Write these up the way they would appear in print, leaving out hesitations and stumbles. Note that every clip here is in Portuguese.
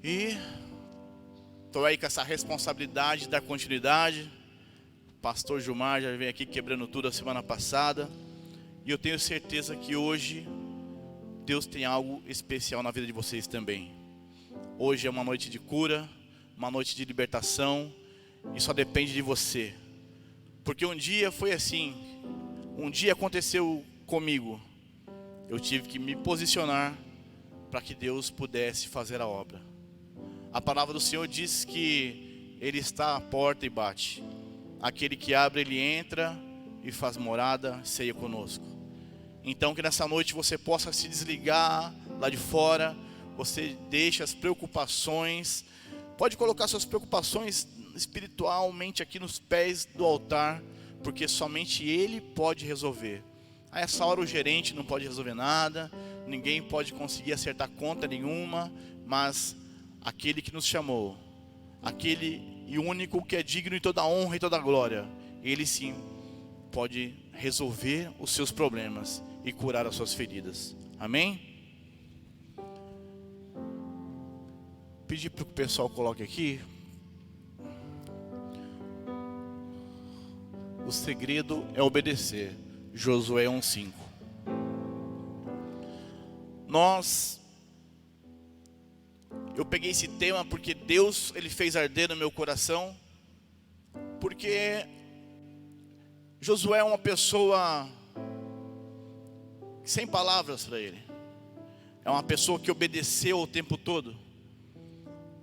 E estou aí com essa responsabilidade de dar continuidade. O pastor Gilmar já veio aqui quebrando tudo a semana passada. E eu tenho certeza que hoje Deus tem algo especial na vida de vocês também. Hoje é uma noite de cura, uma noite de libertação. E só depende de você. Porque um dia foi assim. Um dia aconteceu comigo. Eu tive que me posicionar para que Deus pudesse fazer a obra. A palavra do Senhor diz que Ele está à porta e bate. Aquele que abre, Ele entra e faz morada, ceia conosco. Então que nessa noite você possa se desligar lá de fora. Você deixa as preocupações. Pode colocar suas preocupações espiritualmente aqui nos pés do altar. Porque somente Ele pode resolver. A essa hora o gerente não pode resolver nada. Ninguém pode conseguir acertar conta nenhuma. Mas aquele que nos chamou, aquele e único que é digno de toda honra e toda glória, Ele sim pode resolver os seus problemas e curar as suas feridas. Amém? Pedir para que o pessoal coloque aqui. O segredo é obedecer. Josué 1:5. Eu peguei esse tema porque Deus, Ele fez arder no meu coração. Porque Josué é uma pessoa sem palavras para ele. É uma pessoa que obedeceu o tempo todo.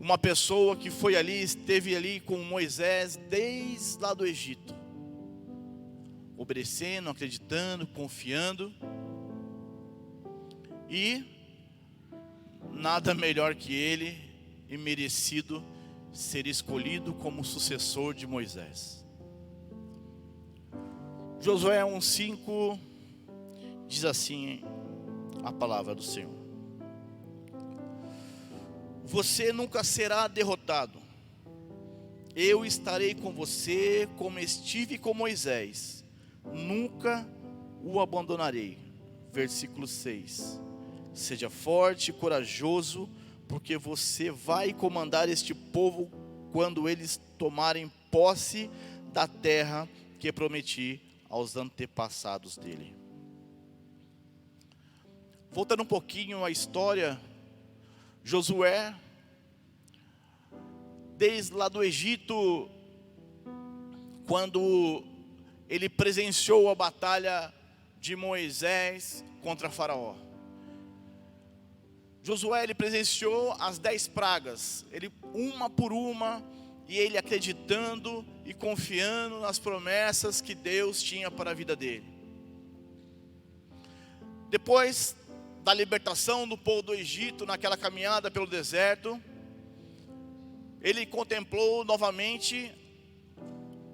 Uma pessoa que foi ali, esteve ali com Moisés desde lá do Egito. Obedecendo, acreditando, confiando. E nada melhor que ele e merecido ser escolhido como sucessor de Moisés. Josué 1:5 diz assim a palavra do Senhor: você nunca será derrotado. Eu estarei com você como estive com Moisés. Nunca o abandonarei. Versículo 6. Seja forte e corajoso, porque você vai comandar este povo quando eles tomarem posse da terra que prometi aos antepassados dele. Voltando um pouquinho à história, Josué, desde lá do Egito, quando ele presenciou a batalha de Moisés contra Faraó. Josué, ele presenciou as 10 pragas, ele uma por uma, e ele acreditando e confiando nas promessas que Deus tinha para a vida dele. Depois da libertação do povo do Egito, naquela caminhada pelo deserto, ele contemplou novamente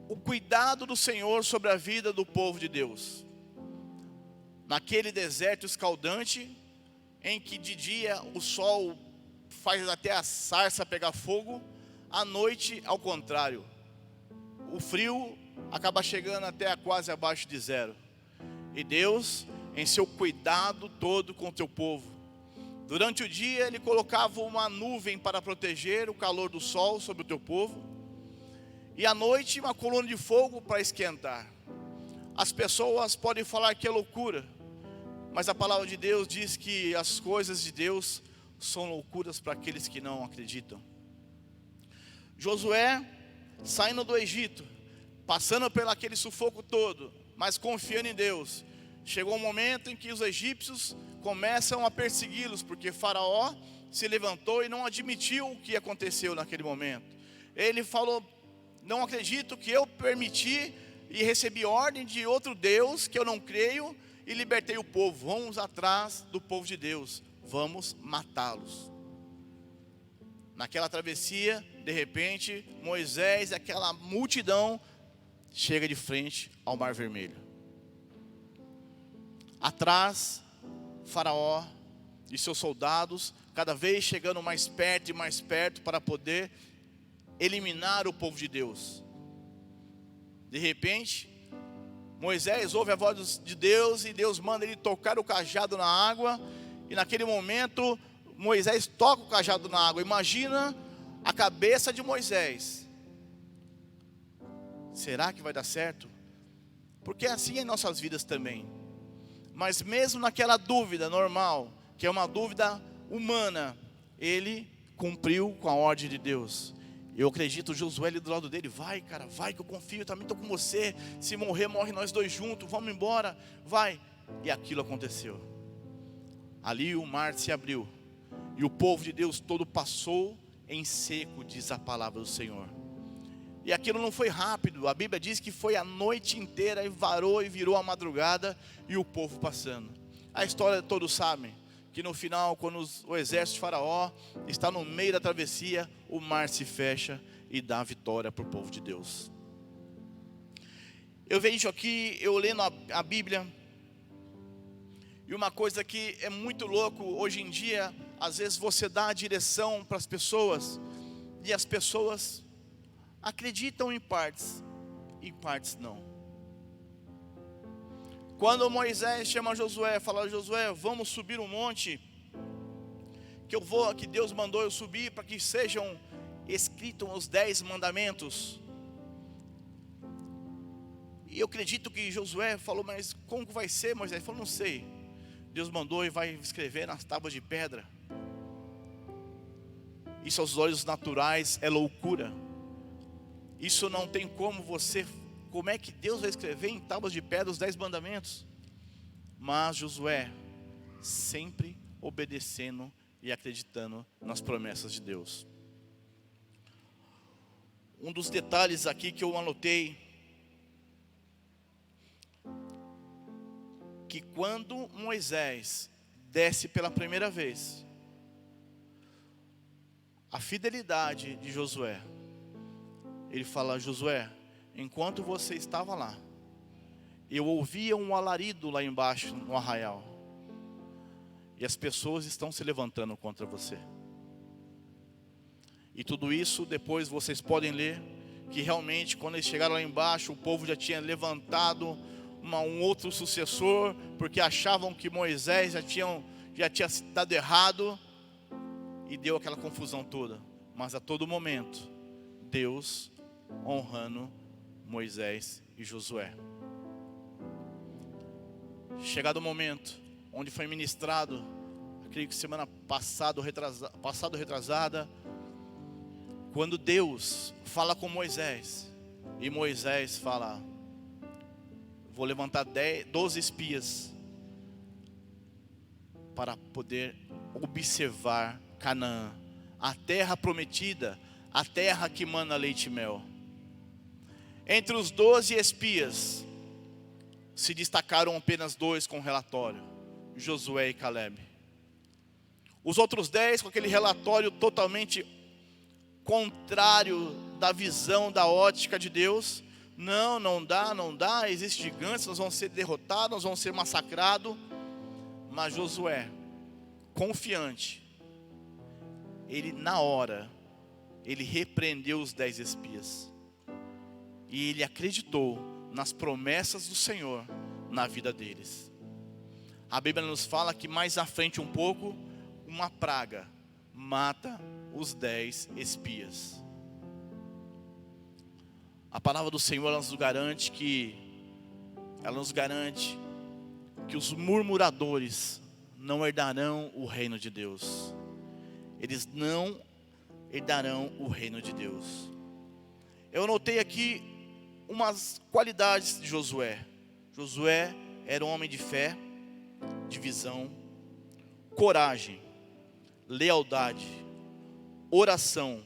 o cuidado do Senhor sobre a vida do povo de Deus. Naquele deserto escaldante, em que de dia o sol faz até a sarça pegar fogo, à noite ao contrário, o frio acaba chegando até quase abaixo de zero. E Deus, em seu cuidado todo com o teu povo, durante o dia Ele colocava uma nuvem para proteger o calor do sol sobre o teu povo, e à noite uma coluna de fogo para esquentar. As pessoas podem falar que é loucura, mas a palavra de Deus diz que as coisas de Deus são loucuras para aqueles que não acreditam. Josué, saindo do Egito, passando por aquele sufoco todo, mas confiando em Deus, chegou um momento em que os egípcios começam a persegui-los, porque Faraó se levantou e não admitiu o que aconteceu naquele momento. Ele falou: não acredito que eu permiti e recebi ordem de outro Deus que eu não creio, e libertei o povo. Vamos atrás do povo de Deus, vamos matá-los. Naquela travessia, de repente, Moisés e aquela multidão chega de frente ao Mar Vermelho. Atrás, Faraó e seus soldados, cada vez chegando mais perto e mais perto para poder eliminar o povo de Deus. De repente, Moisés ouve a voz de Deus e Deus manda ele tocar o cajado na água. E naquele momento, Moisés toca o cajado na água. Imagina a cabeça de Moisés. Será que vai dar certo? Porque assim é em nossas vidas também. Mas mesmo naquela dúvida normal, que é uma dúvida humana, ele cumpriu com a ordem de Deus. Eu acredito, Josué ali do lado dele, vai cara, vai que eu confio, eu também estou com você. Se morrer, morre nós dois juntos, vamos embora, vai. E aquilo aconteceu. Ali o mar se abriu, e o povo de Deus todo passou em seco, diz a palavra do Senhor. E aquilo não foi rápido, a Bíblia diz que foi a noite inteira, e varou e virou a madrugada, e o povo passando. A história todos sabem, que no final, quando o exército de Faraó está no meio da travessia, o mar se fecha e dá a vitória para o povo de Deus. Eu vejo aqui, eu lendo a Bíblia, e uma coisa que é muito louco, hoje em dia, às vezes você dá a direção para as pessoas, e as pessoas acreditam em partes não. Quando Moisés chama Josué, fala: Josué, vamos subir um monte, que Deus mandou eu subir, para que sejam escritos os 10 mandamentos. E eu acredito que Josué falou: mas como que vai ser, Moisés? Ele falou: não sei, Deus mandou e vai escrever nas tábuas de pedra. Isso aos olhos naturais é loucura. Isso não tem como é que Deus vai escrever em tábuas de pedra os 10 mandamentos? Mas Josué, sempre obedecendo e acreditando nas promessas de Deus. Um dos detalhes aqui que eu anotei, que quando Moisés desce pela primeira vez, a fidelidade de Josué, ele fala: Josué, enquanto você estava lá, eu ouvia um alarido lá embaixo no arraial, e as pessoas estão se levantando contra você. E tudo isso depois vocês podem ler, que realmente quando eles chegaram lá embaixo, o povo já tinha levantado um outro sucessor, porque achavam que Moisés já tinha dado errado, e deu aquela confusão toda. Mas a todo momento, Deus honrando Moisés e Josué. Chegado o momento onde foi ministrado, acredito que semana passada retrasada, quando Deus fala com Moisés, e Moisés fala: vou levantar 12 espias para poder observar Canaã, a terra prometida, a terra que mana leite e mel. Entre os 12 espias, se destacaram apenas 2 com relatório: Josué e Caleb. Os outros 10 com aquele relatório totalmente contrário da visão, da ótica de Deus. Não dá, existem gigantes, nós vamos ser derrotados, nós vamos ser massacrados. Mas Josué, confiante, ele na hora, ele repreendeu os 10 espias. E ele acreditou nas promessas do Senhor na vida deles. A Bíblia nos fala que mais à frente um pouco, uma praga mata os 10 espias. A palavra do Senhor, ela nos garante que os murmuradores não herdarão o reino de Deus. Eles não herdarão o reino de Deus. Eu notei aqui umas qualidades de Josué. Josué era um homem de fé, de visão, coragem, lealdade, oração,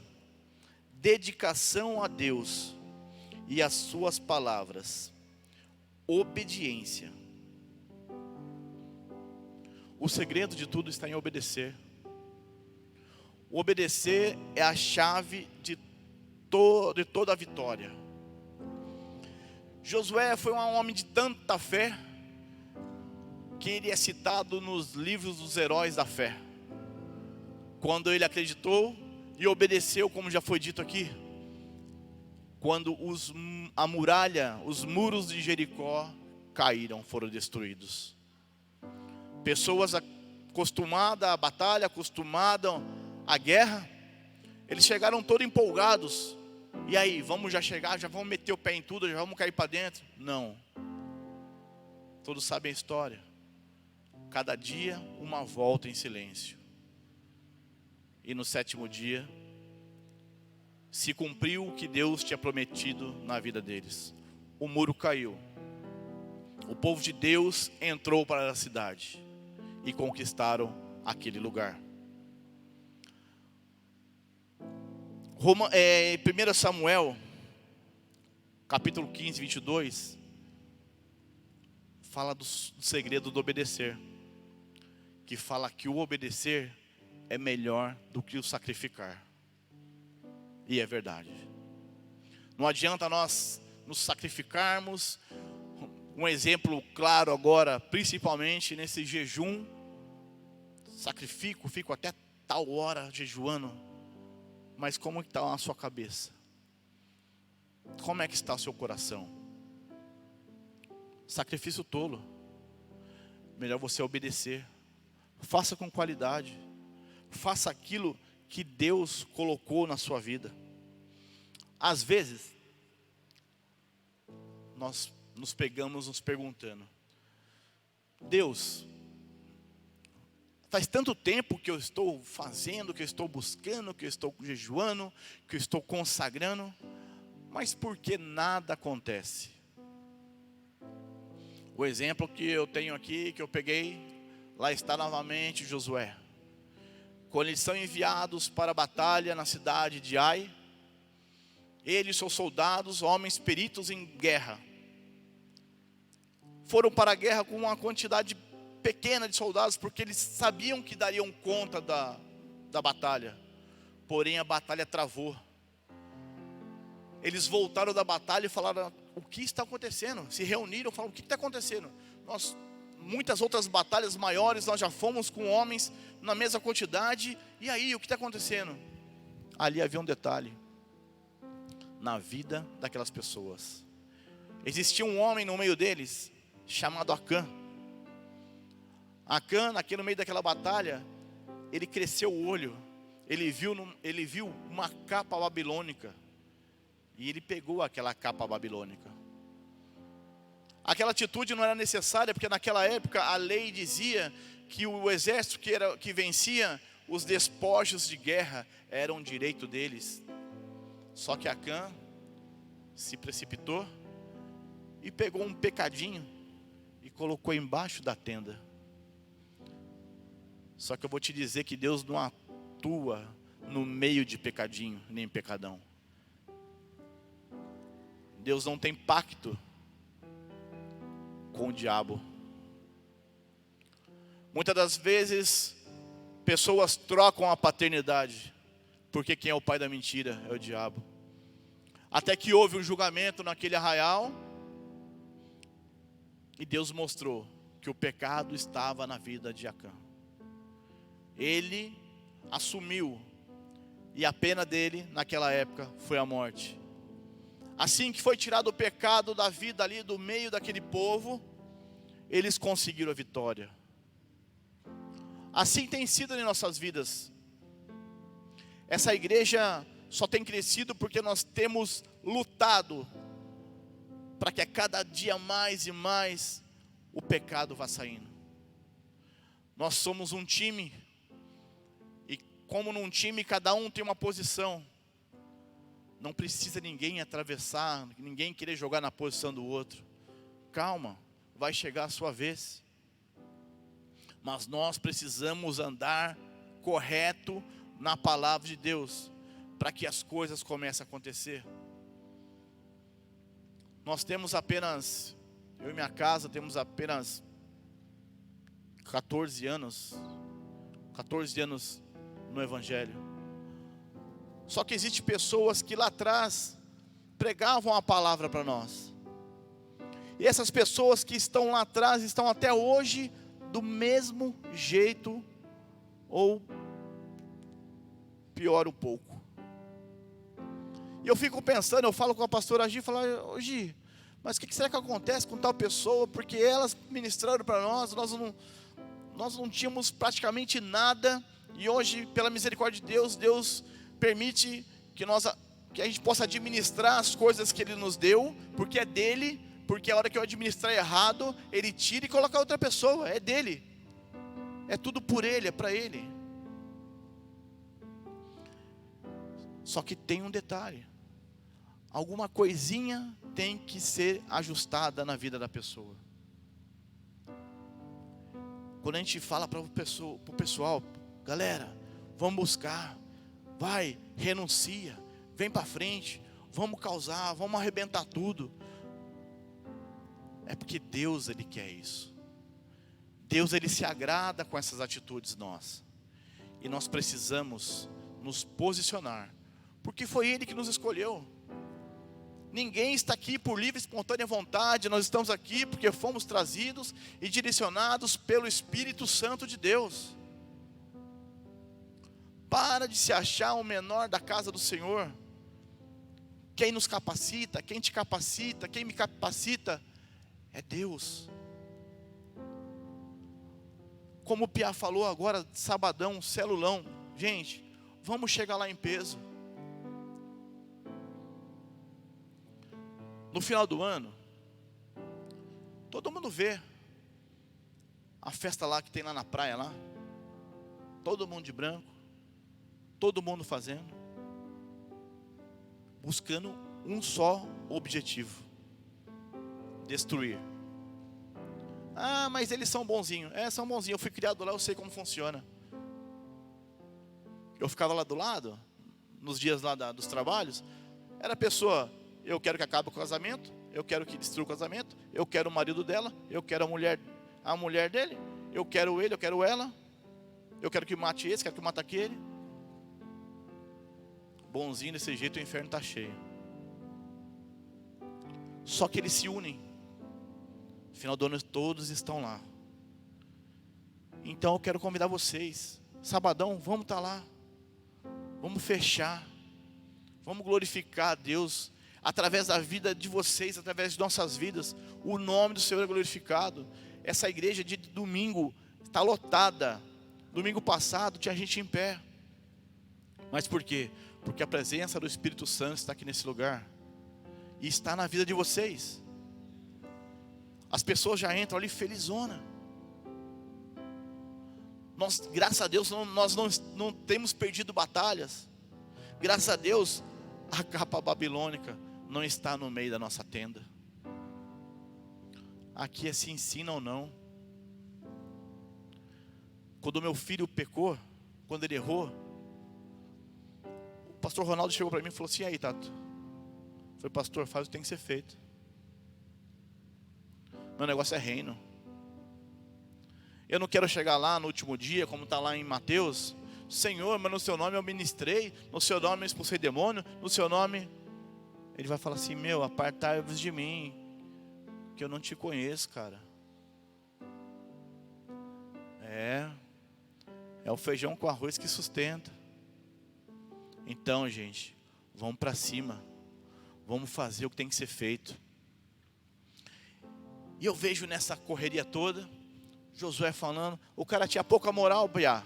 dedicação a Deus e às suas palavras, obediência. O segredo de tudo está em obedecer. O obedecer é a chave de toda a vitória. Josué foi um homem de tanta fé, que ele é citado nos livros dos heróis da fé. Quando ele acreditou e obedeceu, como já foi dito aqui, quando a muralha, os muros de Jericó caíram, foram destruídos. Pessoas acostumada à batalha, acostumada à guerra. Eles chegaram todos empolgados. E aí, vamos já chegar, já vamos meter o pé em tudo, já vamos cair para dentro? Não. Todos sabem a história. Cada dia uma volta em silêncio. E no 7º dia se cumpriu o que Deus tinha prometido na vida deles. O muro caiu. O povo de Deus entrou para a cidade e conquistaram aquele lugar. 1 Samuel, capítulo 15, 22, fala do segredo do obedecer. Que fala que o obedecer é melhor do que o sacrificar. E é verdade. Não adianta nós nos sacrificarmos. Um exemplo claro agora, principalmente nesse jejum. Fico até tal hora jejuando. Mas como está a sua cabeça? Como é que está o seu coração? Sacrifício tolo. Melhor você obedecer. Faça com qualidade. Faça aquilo que Deus colocou na sua vida. Às vezes, nós nos pegamos nos perguntando: Deus, faz tanto tempo que eu estou fazendo, que eu estou buscando, que eu estou jejuando, que eu estou consagrando, mas por que nada acontece? O exemplo que eu tenho aqui, que eu peguei, lá está novamente Josué. Quando eles são enviados para a batalha na cidade de Ai, eles são soldados, homens peritos em guerra. Foram para a guerra com uma quantidade pequena de soldados, porque eles sabiam que dariam conta da batalha. Porém a batalha travou. Eles voltaram da batalha e falaram: o que está acontecendo? Se reuniram e falaram: o que está acontecendo? Muitas outras batalhas maiores nós já fomos com homens na mesma quantidade. E aí, o que está acontecendo? Ali havia um detalhe na vida daquelas pessoas. Existia um homem no meio deles chamado Acã. Acã, naquele meio daquela batalha, ele cresceu o olho. Ele viu uma capa babilônica. E ele pegou aquela capa babilônica. Aquela atitude não era necessária, porque naquela época a lei dizia que o exército que vencia, os despojos de guerra eram direito deles. Só que Acã se precipitou e pegou um pecadinho e colocou embaixo da tenda. Só que eu vou te dizer que Deus não atua no meio de pecadinho, nem pecadão. Deus não tem pacto com o diabo. Muitas das vezes pessoas trocam a paternidade, porque quem é o pai da mentira é o diabo. Até que houve um julgamento naquele arraial, e Deus mostrou que o pecado estava na vida de Acã. Ele assumiu, e a pena dele naquela época foi a morte. Assim que foi tirado o pecado da vida ali do meio daquele povo, eles conseguiram a vitória. Assim tem sido em nossas vidas. Essa igreja só tem crescido porque nós temos lutado para que a cada dia mais e mais o pecado vá saindo. Nós somos um time, e como num time cada um tem uma posição. Não precisa ninguém atravessar, ninguém querer jogar na posição do outro. Calma, vai chegar a sua vez. Mas nós precisamos andar correto na palavra de Deus, para que as coisas comecem a acontecer. Nós temos apenas, eu e minha casa temos apenas 14 anos no Evangelho. Só que existem pessoas que lá atrás pregavam a palavra para nós. E essas pessoas que estão lá atrás estão até hoje do mesmo jeito, ou pior um pouco. E eu fico pensando, eu falo com a pastora Gi, falo: Gi, mas o que será que acontece com tal pessoa? Porque elas ministraram para nós nós não tínhamos praticamente nada, e hoje, pela misericórdia de Deus, Deus permite que a gente possa administrar as coisas que Ele nos deu, porque é dele, porque a hora que eu administrar errado, Ele tira e coloca outra pessoa, é dele, é tudo por Ele, é para Ele. Só que tem um detalhe, alguma coisinha tem que ser ajustada na vida da pessoa. Quando a gente fala para o pessoal, galera, vamos buscar, vai, renuncia, vem para frente, vamos causar, vamos arrebentar tudo. É porque Deus, Ele quer isso. Deus, Ele se agrada com essas atitudes nossas. E nós precisamos nos posicionar, porque foi Ele que nos escolheu. Ninguém está aqui por livre e espontânea vontade, nós estamos aqui porque fomos trazidos e direcionados pelo Espírito Santo de Deus. Para de se achar o menor da casa do Senhor. Quem nos capacita, quem te capacita, quem me capacita é Deus. Como o Pia falou agora, sabadão, celulão, gente, vamos chegar lá em peso. No final do ano, todo mundo vê a festa lá que tem lá na praia lá, todo mundo de branco, todo mundo fazendo, buscando um só objetivo: destruir. Ah, mas eles são bonzinhos. São bonzinhos, eu fui criado lá, eu sei como funciona. Eu ficava lá do lado, nos dias lá dos trabalhos, era a pessoa: eu quero que acabe o casamento, eu quero que destrua o casamento, eu quero o marido dela, eu quero a mulher dele, eu quero ele, eu quero ela, eu quero que mate esse, quero que mate aquele. Bonzinho desse jeito, o inferno está cheio. Só que eles se unem. No final do ano todos estão lá. Então eu quero convidar vocês, sabadão, vamos estar lá, vamos fechar, vamos glorificar a Deus, através da vida de vocês, através de nossas vidas, o nome do Senhor é glorificado. Essa igreja de domingo está lotada. Domingo passado tinha gente em pé. Mas por quê? Porque a presença do Espírito Santo está aqui nesse lugar, e está na vida de vocês. As pessoas já entram ali felizona. Nós, graças a Deus, nós não temos perdido batalhas. Graças a Deus, a capa babilônica não está no meio da nossa tenda. Aqui é se ensina ou não. Quando o meu filho pecou, quando ele errou, o pastor Ronaldo chegou para mim e falou assim: e aí, Tato? Eu falei: pastor, faz o que tem que ser feito. Meu negócio é reino. Eu não quero chegar lá no último dia, como está lá em Mateus: Senhor, mas no seu nome eu ministrei, no seu nome eu expulsei demônio, no seu nome... Ele vai falar assim: meu, apartai-vos de mim, que eu não te conheço, cara. É o feijão com arroz que sustenta. Então, gente, vamos para cima, vamos fazer o que tem que ser feito. E eu vejo nessa correria toda, Josué falando, o cara tinha pouca moral, Piá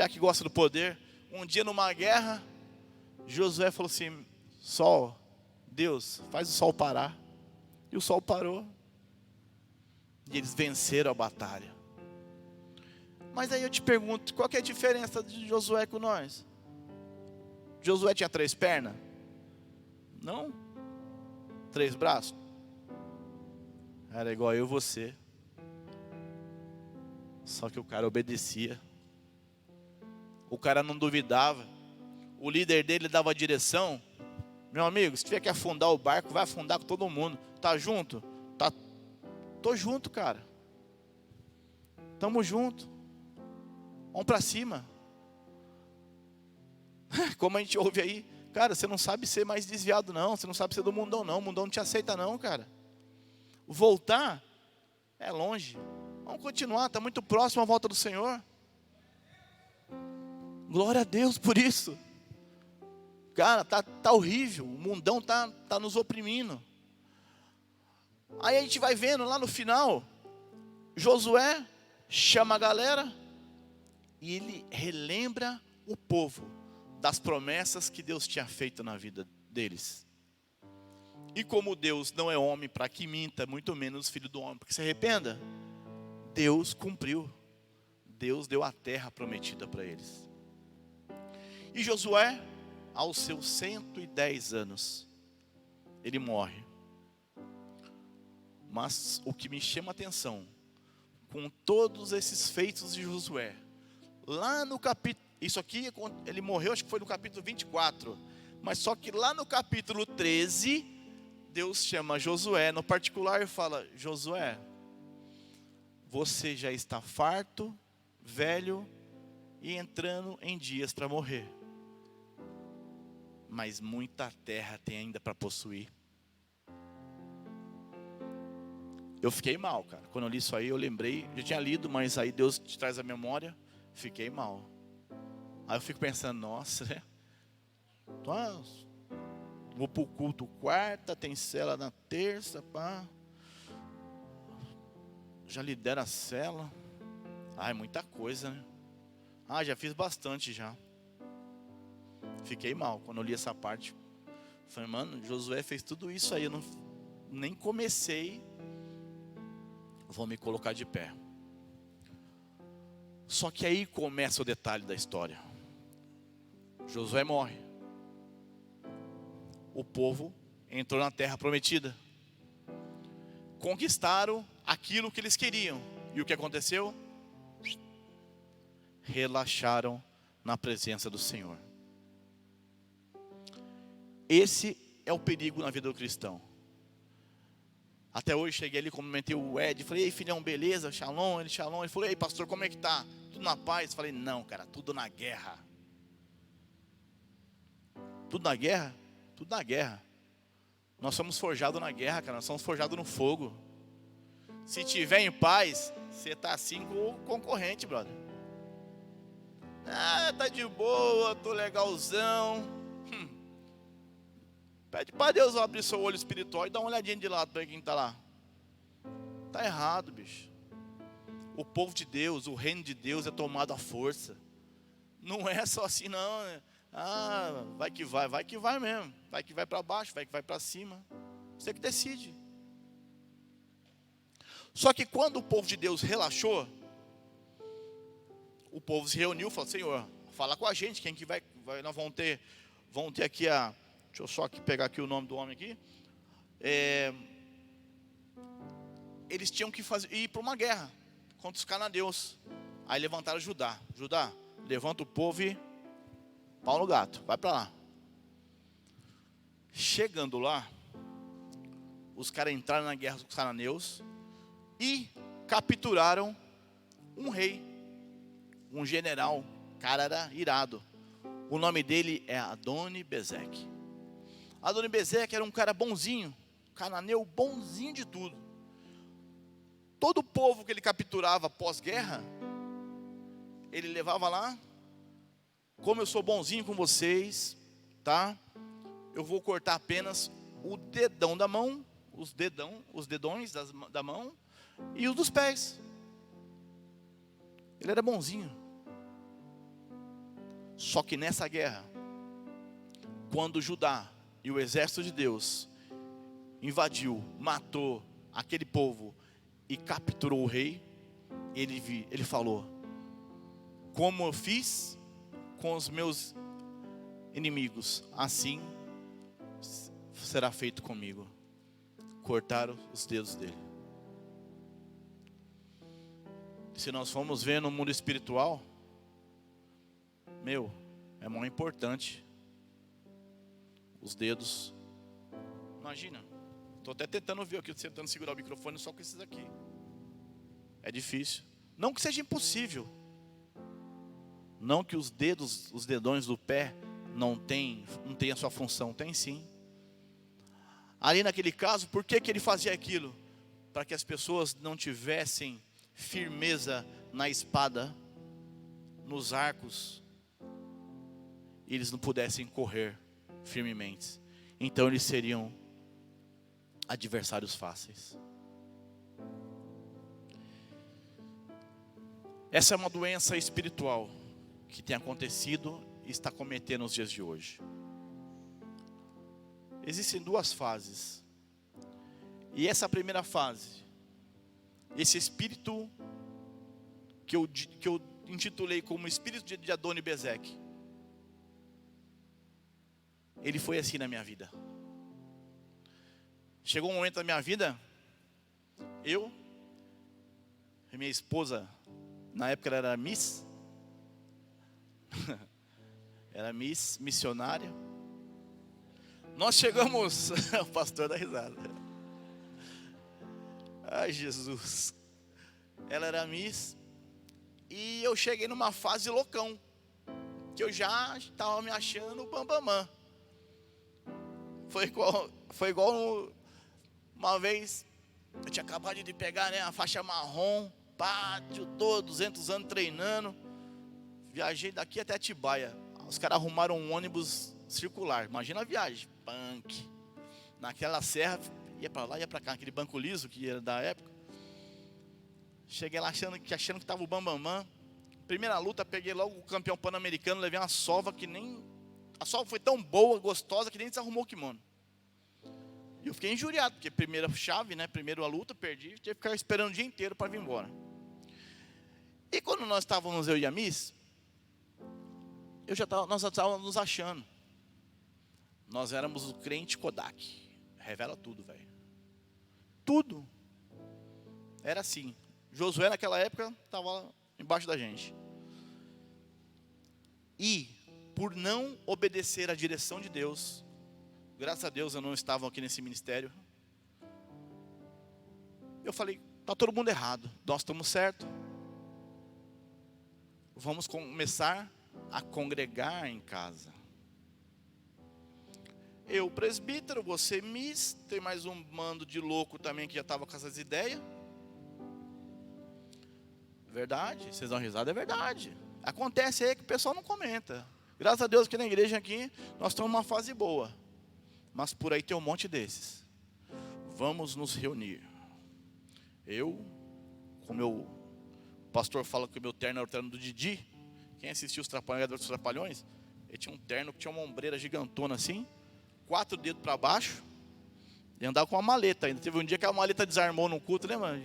que gosta do poder. Um dia numa guerra, Josué falou assim: sol, Deus, faz o sol parar. E o sol parou. E eles venceram a batalha. Mas aí eu te pergunto, qual que é a diferença de Josué com nós? Josué tinha 3 pernas? Não? 3 braços? Era igual eu e você. Só que o cara obedecia. O cara não duvidava. O líder dele dava a direção. Meu amigo, se tiver que afundar o barco, vai afundar com todo mundo. Tá junto? Tô junto, cara. Tamo junto. Vamos pra cima. Como a gente ouve aí, cara, você não sabe ser mais desviado não. Você não sabe ser do mundão não. O mundão não te aceita não, cara. Voltar é longe. Vamos continuar, está muito próximo a volta do Senhor. Glória a Deus por isso. Cara, tá horrível. O mundão tá nos oprimindo. Aí a gente vai vendo lá no final, Josué chama a galera e ele relembra o povo das promessas que Deus tinha feito na vida deles. E como Deus não é homem para que minta, muito menos filho do homem para que se arrependa, Deus cumpriu. Deus deu a terra prometida para eles. E Josué, aos seus 110 anos, ele morre. Mas o que me chama a atenção, com todos esses feitos de Josué, lá no capítulo, isso aqui ele morreu, acho que foi no capítulo 24, mas só que lá no capítulo 13, Deus chama Josué no particular e fala: Josué, você já está farto, velho e entrando em dias para morrer, mas muita terra tem ainda para possuir. Eu fiquei mal, cara. Quando eu li isso aí, eu lembrei, já tinha lido, mas aí Deus te traz a memória, fiquei mal. Aí eu fico pensando, nossa, né? Vou pro culto quarta, tem cela na terça, pá. Já lidera a cela. É muita coisa, né? Já fiz bastante já. Fiquei mal quando eu li essa parte. Falei, mano, Josué fez tudo isso aí, eu nem comecei. Vou me colocar de pé. Só que aí começa o detalhe da história. Josué morre. O povo entrou na terra prometida. Conquistaram aquilo que eles queriam. E o que aconteceu? Relaxaram na presença do Senhor. Esse é o perigo na vida do cristão. Até hoje cheguei ali, cumprimentei o Ed, falei, ei filhão, beleza, shalom, ele falou, ei pastor, como é que tá? Tudo na paz? Falei, não cara, tudo na guerra. Tudo na guerra? Tudo na guerra. Nós somos forjados na guerra, cara, nós somos forjados no fogo. Se tiver em paz, você tá assim com o concorrente, brother. Tá de boa, tô legalzão. Pede para Deus abrir seu olho espiritual e dá uma olhadinha de lado para quem está lá. Está errado, bicho. O povo de Deus, o reino de Deus é tomado à força. Não é só assim não. Vai que vai mesmo. Vai que vai para baixo, vai que vai para cima. Você que decide. Só que quando o povo de Deus relaxou, o povo se reuniu e falou, Senhor, fala com a gente, quem que vai nós vamos ter aqui deixa eu só aqui pegar aqui o nome do homem aqui. Eles tinham que ir para uma guerra contra os cananeus. Aí levantaram Judá. Judá, levanta o povo e pau no gato, vai para lá. Chegando lá, os caras entraram na guerra com os cananeus e capturaram um rei, um general. O cara era irado. O nome dele é Adoni-Bezeque. Adoni-Bezeque era um cara bonzinho, cananeu bonzinho de tudo. Todo o povo que ele capturava pós-guerra, ele levava lá. Como eu sou bonzinho com vocês, tá? Eu vou cortar apenas o dedão da mão, os dedões da mão e os dos pés. Ele era bonzinho. Só que nessa guerra, quando Judá e o exército de Deus invadiu, matou aquele povo e capturou o rei, ele falou, como eu fiz com os meus inimigos, assim será feito comigo. Cortaram os dedos dele. Se nós formos ver no mundo espiritual, é muito importante os dedos. Imagina, estou até tentando ver aqui, tentando segurar o microfone só com esses aqui. É difícil. Não que seja impossível. Não que os dedões do pé não tem a sua função. Tem sim. Ali naquele caso, por que ele fazia aquilo? Para que as pessoas não tivessem firmeza na espada, nos arcos, e eles não pudessem correr firmemente. Então eles seriam adversários fáceis. Essa é uma doença espiritual que tem acontecido e está cometendo nos dias de hoje. Existem duas fases. E essa primeira fase, esse espírito que eu intitulei como espírito de Adoni Bezeque, ele foi assim na minha vida. Chegou um momento da minha vida, eu e minha esposa, na época ela era Miss, era Miss missionária. Nós chegamos, o pastor dá risada. Ai, Jesus. Ela era Miss. E eu cheguei numa fase loucão, que eu já estava me achando bambamã. Foi igual uma vez, eu tinha acabado de pegar, né, a faixa marrom, pátio todo, 200 anos treinando. Viajei daqui até Atibaia. Os caras arrumaram um ônibus circular. Imagina a viagem, punk. Naquela serra, ia para lá, ia para cá, aquele banco liso que era da época. Cheguei lá achando que estava o bambamã. Primeira luta, peguei logo o campeão pan-americano, levei uma sova que nem... A sova foi tão boa, gostosa, que nem desarrumou o kimono. E eu fiquei injuriado, porque primeira chave, né? Primeiro a luta, perdi, tive que ficar esperando o dia inteiro para vir embora. E quando nós estávamos, eu e a Miss, nós já estávamos nos achando. Nós éramos o crente Kodak. Revela tudo, velho. Tudo. Era assim. Josué naquela época estava embaixo da gente. E por não obedecer à direção de Deus, graças a Deus eu não estava aqui nesse ministério, eu falei, está todo mundo errado, nós estamos certos. Vamos começar a congregar em casa. Eu, presbítero, você Miss, tem mais um mando de louco também que já estava com essas ideias. Verdade, vocês dão risada, é verdade. Acontece aí que o pessoal não comenta. Graças a Deus que na igreja aqui nós estamos numa fase boa. Mas por aí tem um monte desses. Vamos nos reunir. Eu, como o pastor fala que o meu terno era o terno do Didi. Quem assistiu os Trapalhões, ele tinha um terno que tinha uma ombreira gigantona assim, 4 dedos para baixo, e andava com uma maleta ainda. Teve um dia que a maleta desarmou no culto, lembra?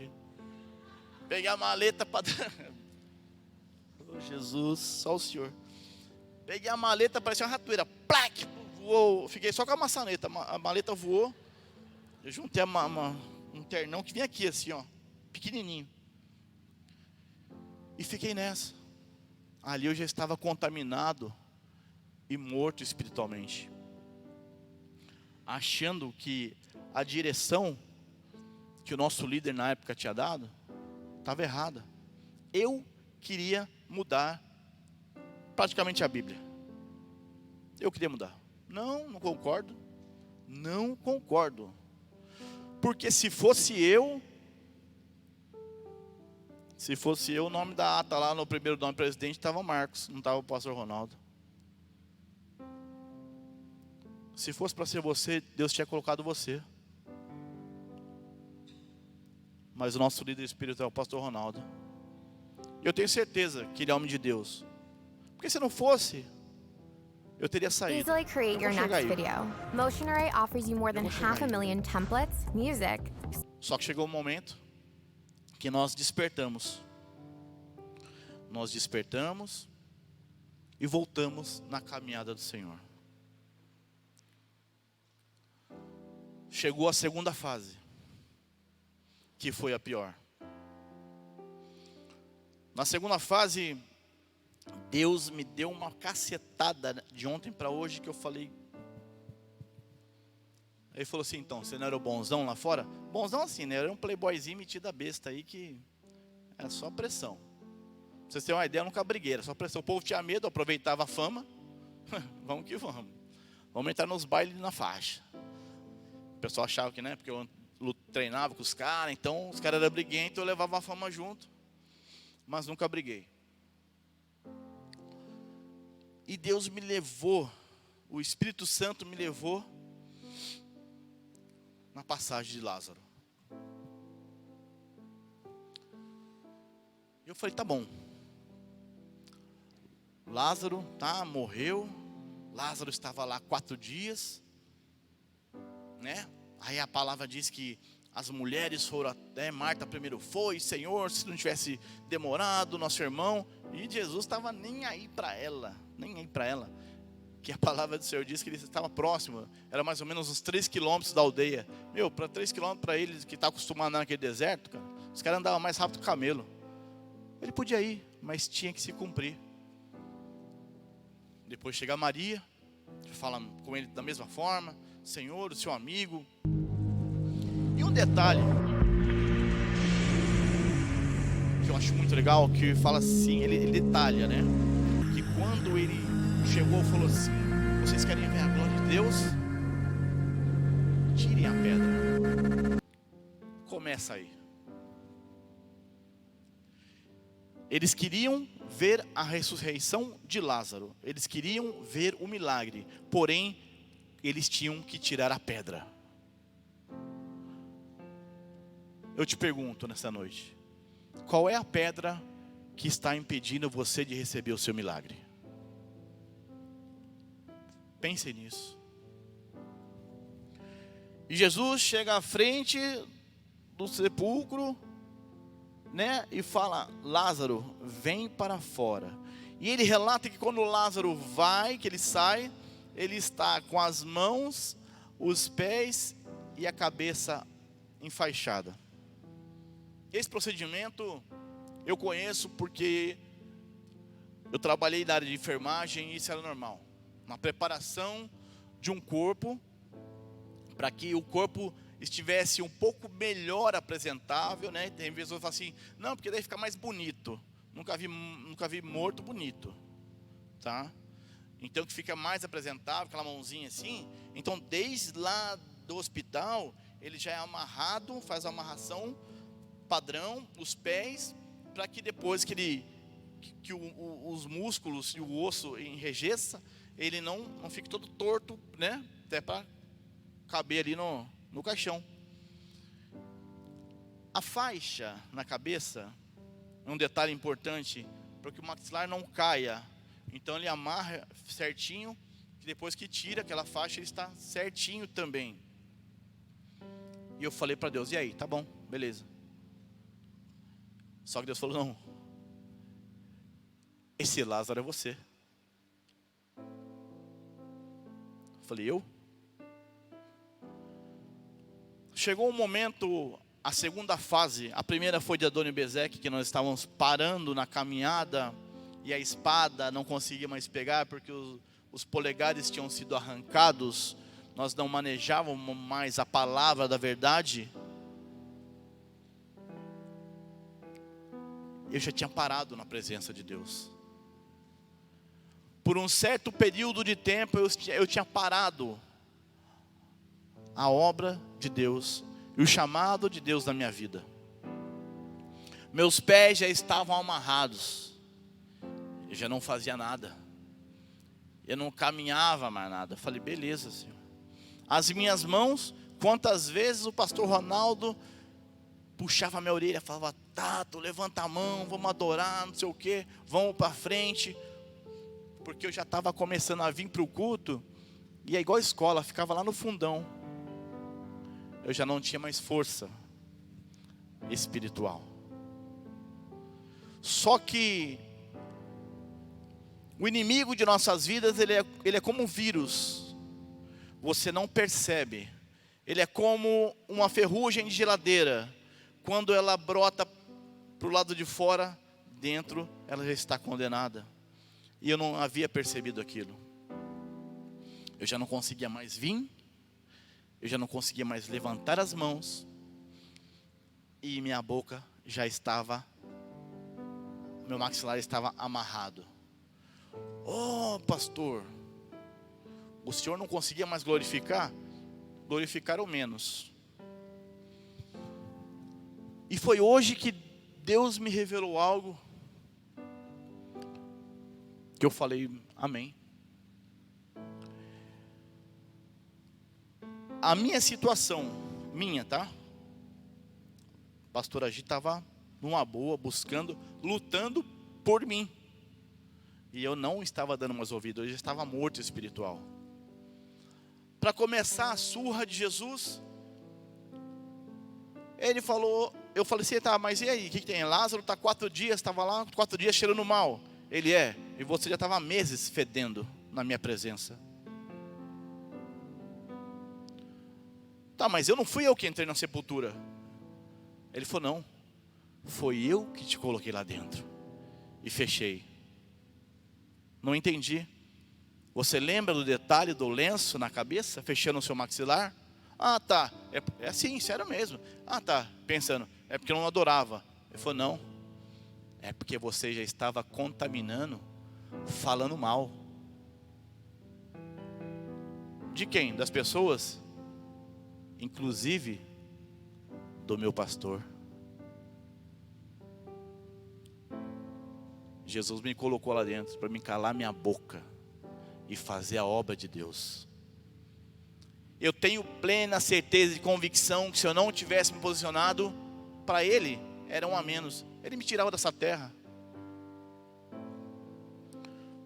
Peguei a maleta para... Oh, Jesus, só o Senhor. Peguei a maleta, parecia uma ratoeira. Plac! Voou. Fiquei só com a maçaneta. A maleta voou. Eu juntei um ternão que vinha aqui assim, ó, pequenininho. E fiquei nessa. Ali eu já estava contaminado e morto espiritualmente. Achando que a direção que o nosso líder na época tinha dado estava errada. Eu queria mudar praticamente a Bíblia. Eu queria mudar. Não concordo. Não concordo. Porque se fosse eu, o nome da ata lá no primeiro nome presidente estava Marcos, não estava o pastor Ronaldo. Se fosse para ser você, Deus tinha colocado você. Mas o nosso líder espiritual é o pastor Ronaldo. Eu tenho certeza que ele é homem de Deus. Porque se não fosse, eu teria saído. Easily create your next video. Motion Array offers you more than 500,000 templates, music. Só que chegou um momento que nós despertamos. Nós despertamos e voltamos na caminhada do Senhor. Chegou a segunda fase, que foi a pior. Na segunda fase, Deus me deu uma cacetada de ontem para hoje que eu falei. Ele falou assim, então, você não era o bonzão lá fora? Bonzão assim, né? Era um playboyzinho metido a besta aí que era só pressão. Pra vocês terem uma ideia, eu nunca briguei, era só pressão. O povo tinha medo, aproveitava a fama. Vamos que vamos. Vamos entrar nos bailes na faixa. O pessoal achava que, né, porque eu treinava com os caras, então os caras eram briguentos, eu levava a fama junto. Mas nunca briguei. E Deus me levou, o Espírito Santo me levou na passagem de Lázaro. E eu falei, tá bom, Lázaro, tá, morreu. Lázaro estava lá 4 dias, né? Aí a palavra diz que as mulheres foram até, Marta primeiro foi, Senhor, se não tivesse demorado, nosso irmão. E Jesus estava nem aí para ela, que a palavra do Senhor diz que ele estava próximo, era mais ou menos uns 3 quilômetros da aldeia. Para 3 quilômetros para eles que está acostumado a andar naquele deserto, cara, os caras andavam mais rápido que o camelo. Ele podia ir, mas tinha que se cumprir. Depois chega Maria, fala com ele da mesma forma, Senhor, o seu amigo. E um detalhe que eu acho muito legal, que fala assim, ele detalha, né? Que quando ele chegou e falou assim, vocês querem ver a glória de Deus? Tirem a pedra. Começa aí. Eles queriam ver a ressurreição de Lázaro. Eles queriam ver o milagre. Porém, eles tinham que tirar a pedra. Eu te pergunto nessa noite, qual é a pedra que está impedindo você de receber o seu milagre? Pense nisso. E Jesus chega à frente do sepulcro, né, e fala, Lázaro, vem para fora. E ele relata que quando Lázaro vai, que ele sai, ele está com as mãos, os pés e a cabeça enfaixada. Esse procedimento eu conheço porque eu trabalhei na área de enfermagem e isso era normal. Uma preparação de um corpo para que o corpo estivesse um pouco melhor apresentável, né? Tem pessoas que falam assim, não, porque daí fica mais bonito. Nunca vi morto bonito, tá? Então que fica mais apresentável, aquela mãozinha assim. Então desde lá do hospital, ele já é amarrado, faz a amarração padrão, os pés, para que depois que os músculos e o osso enrijeça, ele não fique todo torto, né? Até para caber ali no caixão. A faixa na cabeça é um detalhe importante, para que o maxilar não caia. Então ele amarra certinho, que depois que tira aquela faixa, ele está certinho também. E eu falei para Deus, e aí, tá bom, beleza. Só que Deus falou, não, esse Lázaro é você. Eu falei, eu? Chegou um momento, a segunda fase, a primeira foi de Adônio Bezek, que nós estávamos parando na caminhada, e a espada não conseguia mais pegar, porque os polegares tinham sido arrancados, nós não manejávamos mais a palavra da verdade. Eu já tinha parado na presença de Deus. Por um certo período de tempo eu tinha parado a obra de Deus e o chamado de Deus na minha vida. Meus pés já estavam amarrados. Eu já não fazia nada. Eu não caminhava mais nada. Eu falei, beleza, Senhor. As minhas mãos, quantas vezes o pastor Ronaldo puxava a minha orelha, falava, Tato, levanta a mão, vamos adorar, não sei o que, vamos para frente. Porque eu já estava começando a vir para o culto, e é igual a escola, ficava lá no fundão. Eu já não tinha mais força espiritual. Só que o inimigo de nossas vidas, ele é como um vírus. Você não percebe. Ele é como uma ferrugem de geladeira. Quando ela brota para o lado de fora, dentro ela já está condenada. E eu não havia percebido aquilo. Eu já não conseguia mais vir. Eu já não conseguia mais levantar as mãos. E minha boca já estava, meu maxilar estava amarrado. Oh, pastor, o senhor não conseguia mais glorificar? Glorificaram menos. E foi hoje que Deus me revelou algo que eu falei, amém. A minha situação, tá? Pastor Agi estava numa boa, buscando, lutando por mim. E eu não estava dando mais ouvido, eu já estava morto espiritual. Para começar a surra de Jesus, ele falou, eu falei assim, tá, mas e aí, o que tem? Lázaro está 4 dias, estava lá 4 dias cheirando mal. Ele e você já estava meses fedendo na minha presença. Tá, mas eu não fui eu que entrei na sepultura. Ele falou, não, foi eu que te coloquei lá dentro e fechei. Não entendi. Você lembra do detalhe do lenço na cabeça, fechando o seu maxilar? Ah, tá, é assim, sério mesmo. Ah, tá, pensando, é porque eu não adorava. Ele falou, não, é porque você já estava contaminando, falando mal. De quem? Das pessoas? Inclusive do meu pastor. Jesus me colocou lá dentro para me calar minha boca e fazer a obra de Deus. Eu tenho plena certeza e convicção que se eu não tivesse me posicionado, para Ele era um a menos. Ele me tirava dessa terra.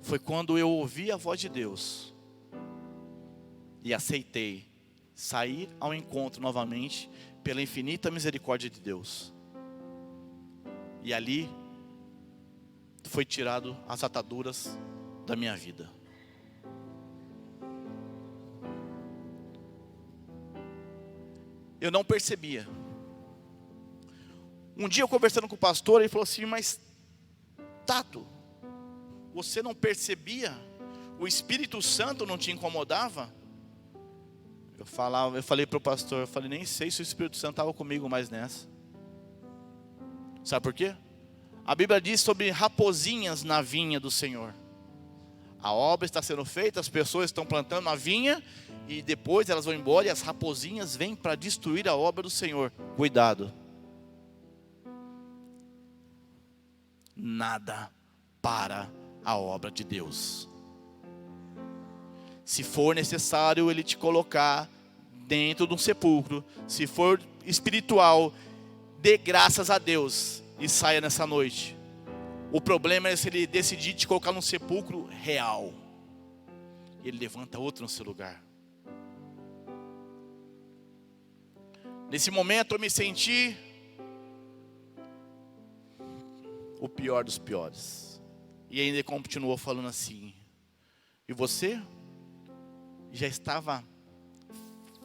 Foi quando eu ouvi a voz de Deus e aceitei sair ao encontro novamente pela infinita misericórdia de Deus. E ali foi tirado as ataduras da minha vida. Eu não percebia. Um dia eu conversando com o pastor, ele falou assim, mas Tato, você não percebia? O Espírito Santo não te incomodava? Eu falei para o pastor, eu falei, nem sei se o Espírito Santo estava comigo mais nessa. Sabe por quê? A Bíblia diz sobre raposinhas na vinha do Senhor. A obra está sendo feita, as pessoas estão plantando a vinha e depois elas vão embora e as raposinhas vêm para destruir a obra do Senhor. Cuidado. Nada para a obra de Deus. Se for necessário Ele te colocar dentro de um sepulcro, se for espiritual, dê graças a Deus e saia nessa noite. O problema é se Ele decidir te colocar num sepulcro real. Ele levanta outro no seu lugar. Nesse momento eu me senti o pior dos piores. E ainda continuou falando assim, e você já estava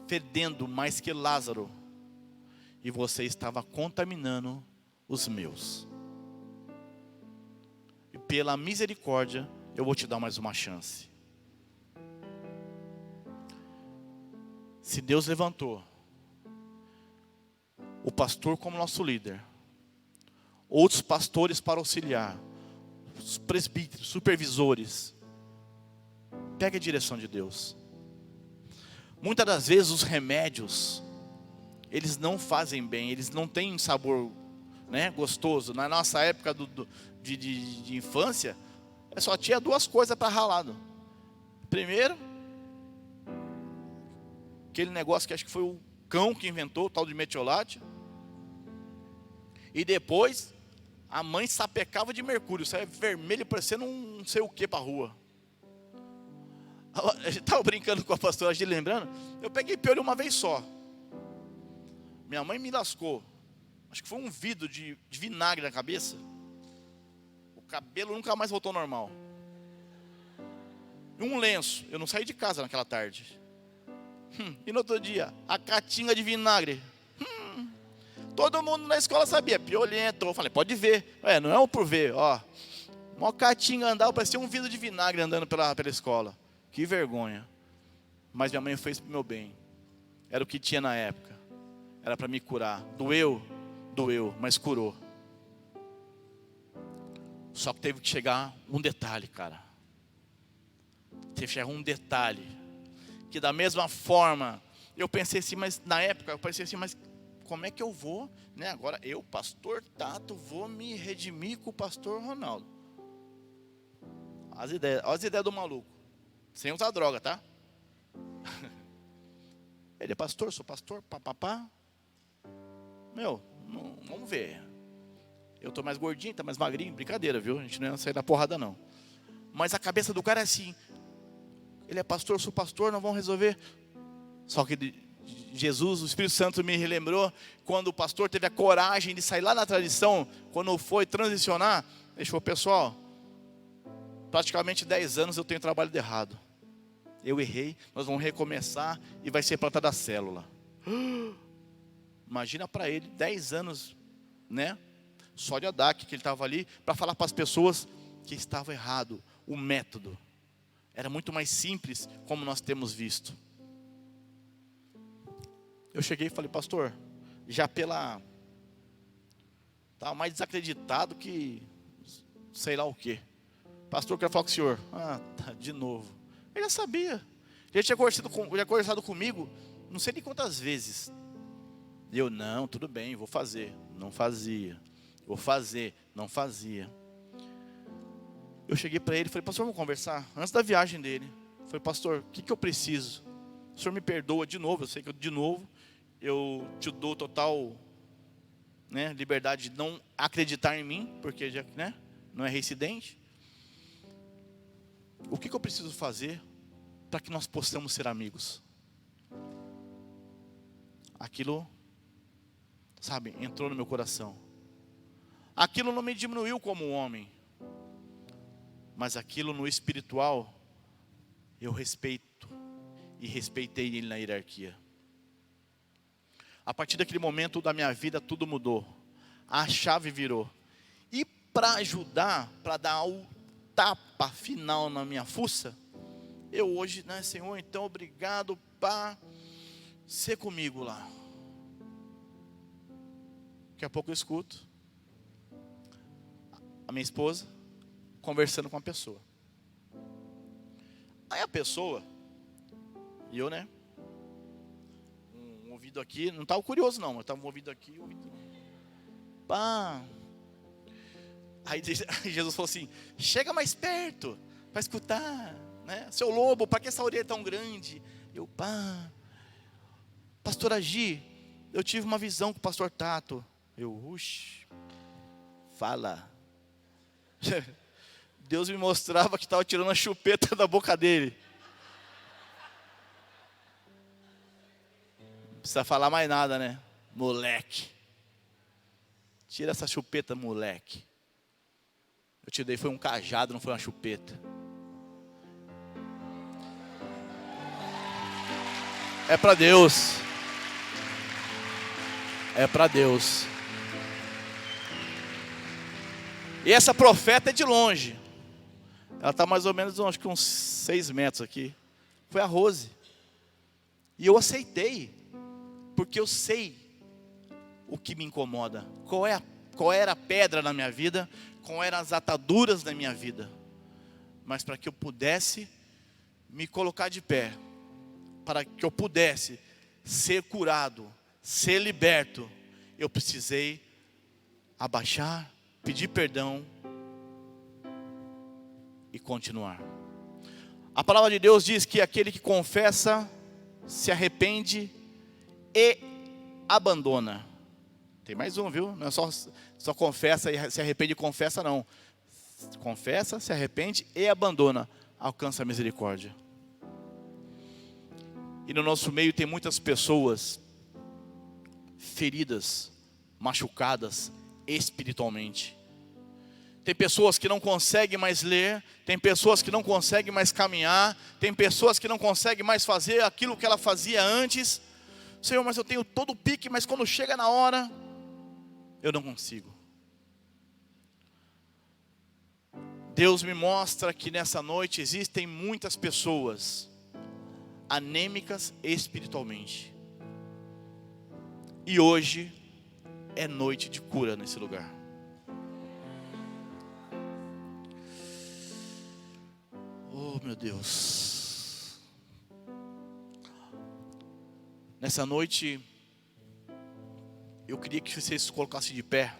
fedendo mais que Lázaro, e você estava contaminando os meus. E pela misericórdia, eu vou te dar mais uma chance. Se Deus levantou o pastor como nosso líder, outros pastores para auxiliar, os presbíteros, supervisores, pegue a direção de Deus. Muitas das vezes os remédios, eles não fazem bem, eles não têm sabor, né, gostoso. Na nossa época de infância, só tinha 2 coisas para ralado. Primeiro, aquele negócio que acho que foi o cão que inventou, o tal de metiolate. E depois, a mãe sapecava de mercúrio, saia vermelho, parecendo um não sei o que para a rua. Eu estava brincando com a pastora, lembrando, eu peguei piolho uma vez só. Minha mãe me lascou. Acho que foi um vidro de vinagre na cabeça. O cabelo nunca mais voltou ao normal. E um lenço, eu não saí de casa naquela tarde. E no outro dia, a catinga de vinagre. Todo mundo na escola sabia, piolento. Eu falei, pode ver. Não é um por ver, ó. Uma catinga andava, parecia um vidro de vinagre andando pela escola. Que vergonha. Mas minha mãe fez para o meu bem. Era o que tinha na época. Era para me curar. Doeu, mas curou. Só que teve que chegar um detalhe, cara. Teve que chegar um detalhe. Que da mesma forma, eu pensei assim, mas na época, eu pensei assim, mas como é que eu vou, né? Agora eu, pastor Tato, vou me redimir com o pastor Ronaldo. Olha as ideias do maluco. Sem usar droga, tá? Ele é pastor, sou pastor, papapá. Vamos ver. Eu tô mais gordinho, tá mais magrinho, brincadeira, viu? A gente não ia sair da porrada não. Mas a cabeça do cara é assim: ele é pastor, eu sou pastor, não vão resolver. Só que Jesus, o Espírito Santo me relembrou, quando o pastor teve a coragem de sair lá na tradição, quando foi transicionar, ele falou: pessoal, praticamente 10 anos eu tenho trabalhado errado. Eu errei, nós vamos recomeçar e vai ser plantada a célula. Imagina para ele, 10 anos, né? Só de ADAC, que ele estava ali, para falar para as pessoas que estava errado. O método era muito mais simples, como nós temos visto. Eu cheguei e falei: pastor, já estava mais desacreditado que sei lá o quê. Pastor, eu quero falar com o senhor. Ah, tá, de novo. Ele já sabia. Ele tinha conversado comigo, não sei nem quantas vezes. Eu: não, tudo bem, vou fazer. Não fazia. Vou fazer, não fazia. Eu cheguei para ele e falei: pastor, vamos conversar? Antes da viagem dele. Eu falei: pastor, o que eu preciso? O senhor me perdoa de novo, eu sei que de novo eu te dou total, né, liberdade de não acreditar em mim, porque já, né, não é reincidente. O que eu preciso fazer para que nós possamos ser amigos? Aquilo, sabe, entrou no meu coração. Aquilo não me diminuiu como homem, mas aquilo no espiritual, eu respeito e respeitei ele na hierarquia. A partir daquele momento da minha vida, tudo mudou. A chave virou. E para ajudar, para dar o tapa final na minha fuça, eu hoje, né, Senhor, então obrigado para ser comigo lá. Daqui a pouco eu escuto a minha esposa conversando com a pessoa. Aí a pessoa, e eu, né, um ouvido aqui, não estava curioso não, eu estava um ouvido aqui, pá. Aí Jesus falou assim: chega mais perto para escutar, né? Seu lobo, para que essa orelha tão grande? Eu: pá. Pastor Agi, eu tive uma visão com o pastor Tato. Eu: uxe, fala. Deus me mostrava que estava tirando a chupeta da boca dele. Não precisa falar mais nada, né? Moleque. Tira essa chupeta, moleque. Eu te dei, foi um cajado, não foi uma chupeta. É para Deus. É para Deus. E essa profeta é de longe. Ela está mais ou menos, acho que uns 6 metros aqui. Foi a Rose. E eu aceitei, porque eu sei o que me incomoda. Qual era a pedra na minha vida, qual eram as ataduras da minha vida. Mas para que eu pudesse me colocar de pé, para que eu pudesse ser curado, ser liberto, eu precisei abaixar, pedir perdão e continuar. A palavra de Deus diz que aquele que confessa, se arrepende e abandona. Tem mais um, viu? Não é só confessa e se arrepende e confessa, não. Confessa, se arrepende e abandona. Alcança a misericórdia. E no nosso meio tem muitas pessoas feridas, machucadas espiritualmente. Tem pessoas que não conseguem mais ler, tem pessoas que não conseguem mais caminhar, tem pessoas que não conseguem mais fazer aquilo que ela fazia antes. Senhor, mas eu tenho todo o pique, mas quando chega na hora, eu não consigo. Deus me mostra que nessa noite existem muitas pessoas anêmicas espiritualmente. E hoje é noite de cura nesse lugar. Oh, meu Deus. Nessa noite, eu queria que vocês se colocassem de pé.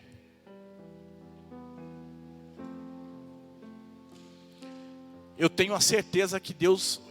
Eu tenho a certeza que Deus